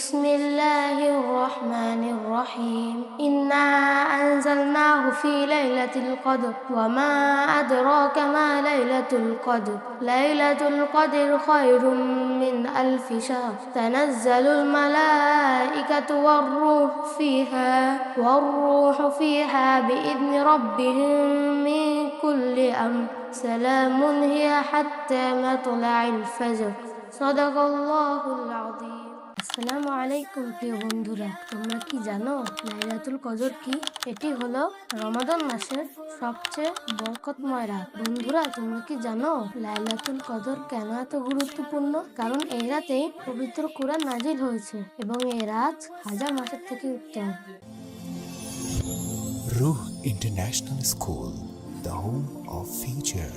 বিসমিল্লাহির রহমানির রহিম। ইন্না আনজালনাহু ফি লাইলাতুল কদর ওয়া মা আদরাকা মা লাইলাতুল কদর লাইলাতুল কদর খায়রুম মিন আলফি শাহর তানাজ্জালুল মালাইকাতু ওয়ার-রূহু ফিহা বিইذনি রাব্বিহিম মিন কুল্লি আমর সালামুন হিয়া হাত্তা মাতলাইল ফজর। সাদাকাল্লাহুল আযীম। আসসালামু আলাইকুম প্রিয় বন্ধুরা, তোমরা কি জানো লাইলাতুল কদর কি? এটি হলো রমাদান মাসের সবচেয়ে বরকতময় রাত। বন্ধুরা, তোমরা কি জানো লাইলাতুল কদর কেন এত গুরুত্বপূর্ণ? কারণ এই রাতেই পবিত্র কুরআন নাজিল হয়েছে এবং এই রাত হাজার মাসের থেকে উত্তম। Ruh International School, the home of future.